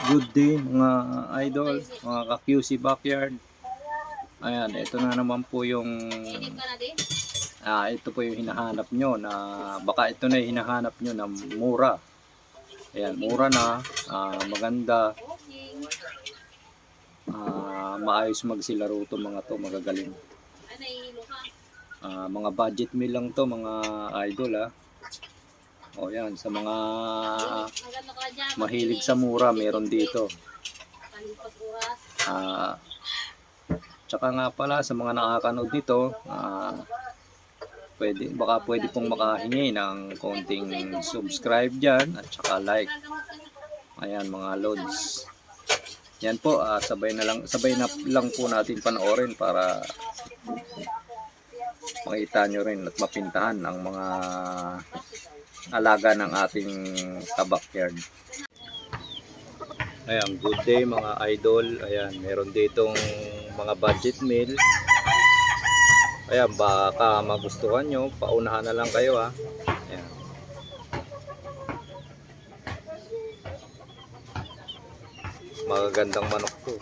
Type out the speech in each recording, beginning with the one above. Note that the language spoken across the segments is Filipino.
Good day mga idol, mga ka-QC Backyard. Ayan, ito na naman po yung ito po yung hinahanap nyo na baka ito na yung hinahanap nyo na mura. Ayan, mura na, maganda, maayos magsilaro to mga to, magagaling. Mga budget meal lang to mga idol O yan, sa mga mahilig sa mura, meron dito. Tsaka nga pala sa mga nakakanood dito, baka pwede pong makahingi ng konting subscribe dyan at tsaka like. Ayan mga lods. Yan po, sabay na lang po natin panoorin para makita nyo rin at mapintahan ang mga alaga ng ating backyard. Ayan, good day mga idol. Ayan, meron ditong mga budget meal. Ayan, baka magustuhan nyo, paunahan na lang kayo Ayan. Magagandang manok to.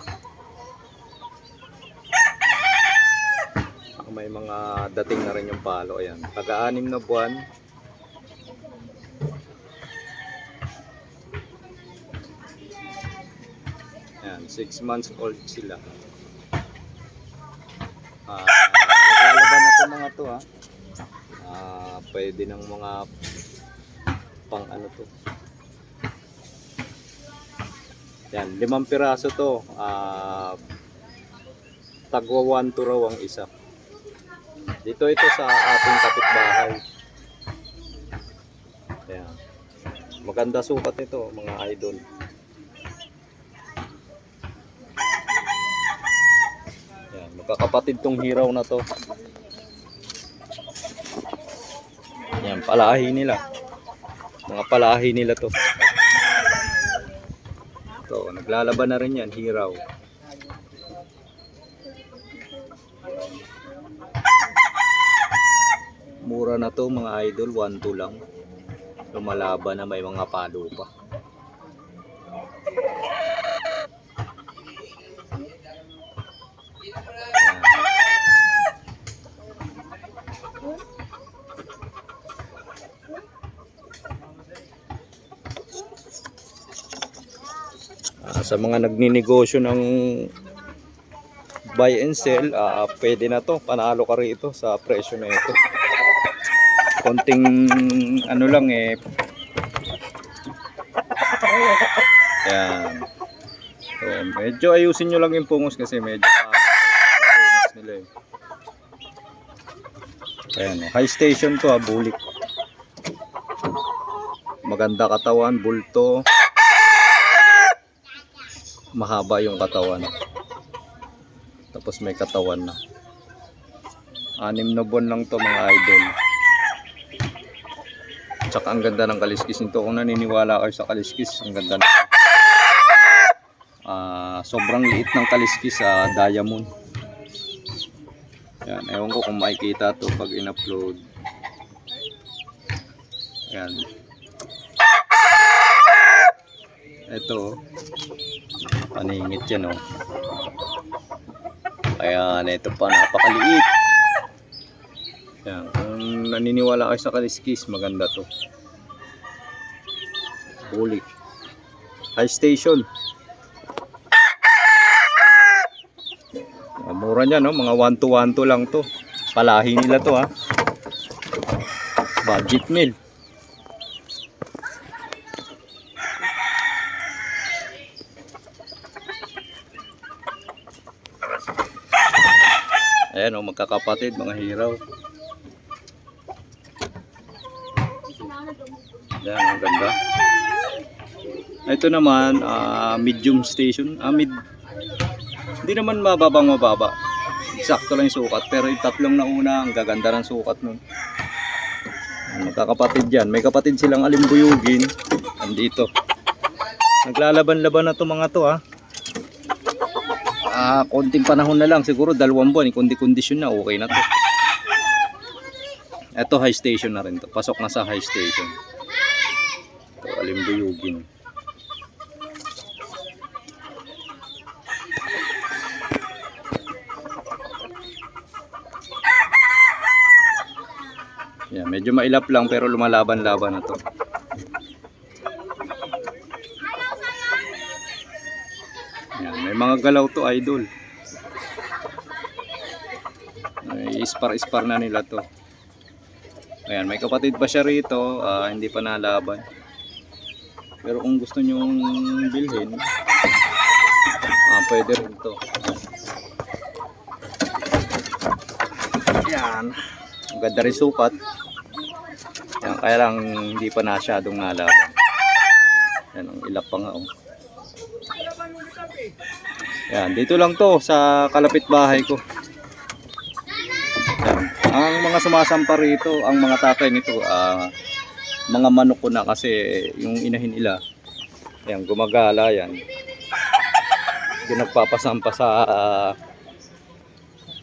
May mga dating na rin yung palo. Ayan, taga-6 na buwan. Ayan, 6 months old sila. Naglalaban na ito mga to pwede ng mga pang ano to. Yan, 5 piraso to. Tagwa 1 to raw ang isa. Dito ito sa ating kapitbahay. Ayan. Maganda sukat ito mga idol. Ayan, magkakapatid tong hiraw na to. Ayan, palahi nila. Mga palahi nila to. So, naglalaban na rin yan, hiraw. Mura na to mga idol, 1-2 lang. Lumalaban na, may mga palo pa. Sa mga nagninegosyo ng buy and sell, pwede na to, panalo ka rito sa presyo na ito. Konting ano lang yan. So, medyo ayusin nyo lang yung pungos kasi medyo pungos nila Ayan, high station to bulik. Maganda katawan, bulto. Mahaba yung katawan. Tapos may katawan na. 6 na buwan lang to mga idol. Tsaka ang ganda ng kaliskis nito. Kung naniniwala kayo sa kaliskis, ang ganda na. Sobrang liit ng kaliskis sa diamond. Yan, ewan ko kung makikita to pag in-upload. Yan. Ito, paningit yan Ayan, ito pa, napakaliit. Yan, kung naniniwala kayo sa kaliskis, maganda to. Bulik. High station. Mura niya mga 1-1 lang to. Palahi nila to Budget meal. Ayan magkakapatid, mga hiraw. Ayan, ang ganda. Ito naman, medium station. Hindi naman mababa. Eksakto lang yung sukat. Pero yung tatlong nauna, ang gaganda ng sukat nun. Magkakapatid yan. May kapatid silang alimbuyugin. Andito. Naglalaban-laban na to mga to konting panahon na lang, siguro 2 buwan, kundi kondisyon na, okay na to. Ito high station na rin to, pasok na sa high station. Ito alimbuyugin. Ayan, medyo mailap lang pero lumalaban-laban na to. Ayan, may mga galaw to, idol. May ispar-ispar na nila to. Ayan, may kapatid pa siya rito, hindi pa nalaban. Pero kung gusto nyong bilhin, pwede rin to. Ayan, ang ganda rin sukat. Ayan, kaya lang hindi pa masyadong nalaban. Ayan, ang ilap pa nga oh. Ayan, dito lang to sa kalapit bahay ko. Ayan. Ang mga sumasampa rito, ang mga tatay nito, mga manok ko na kasi yung inahin nila, ayan, gumagala yan. Yung nagpapasampa sa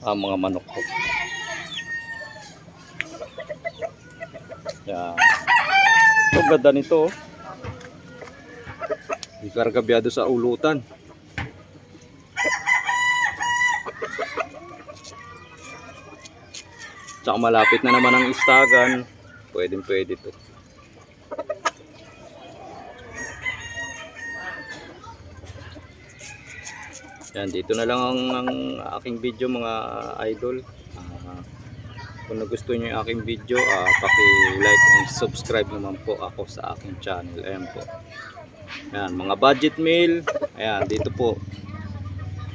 mga manok ko. Ayan. Ito, ganda nito. Oh. Ikargabyado sa ulutan. Tsaka malapit na naman ang istagan. Pwede to. Yan, dito na lang ang aking video mga idol. Kung nagustuhan nyo yung aking video, paki-like and subscribe naman po ako sa aking channel. Ayan po. Ayan, mga budget meal. Ayan, dito po.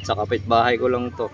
Sa kapitbahay ko lang to.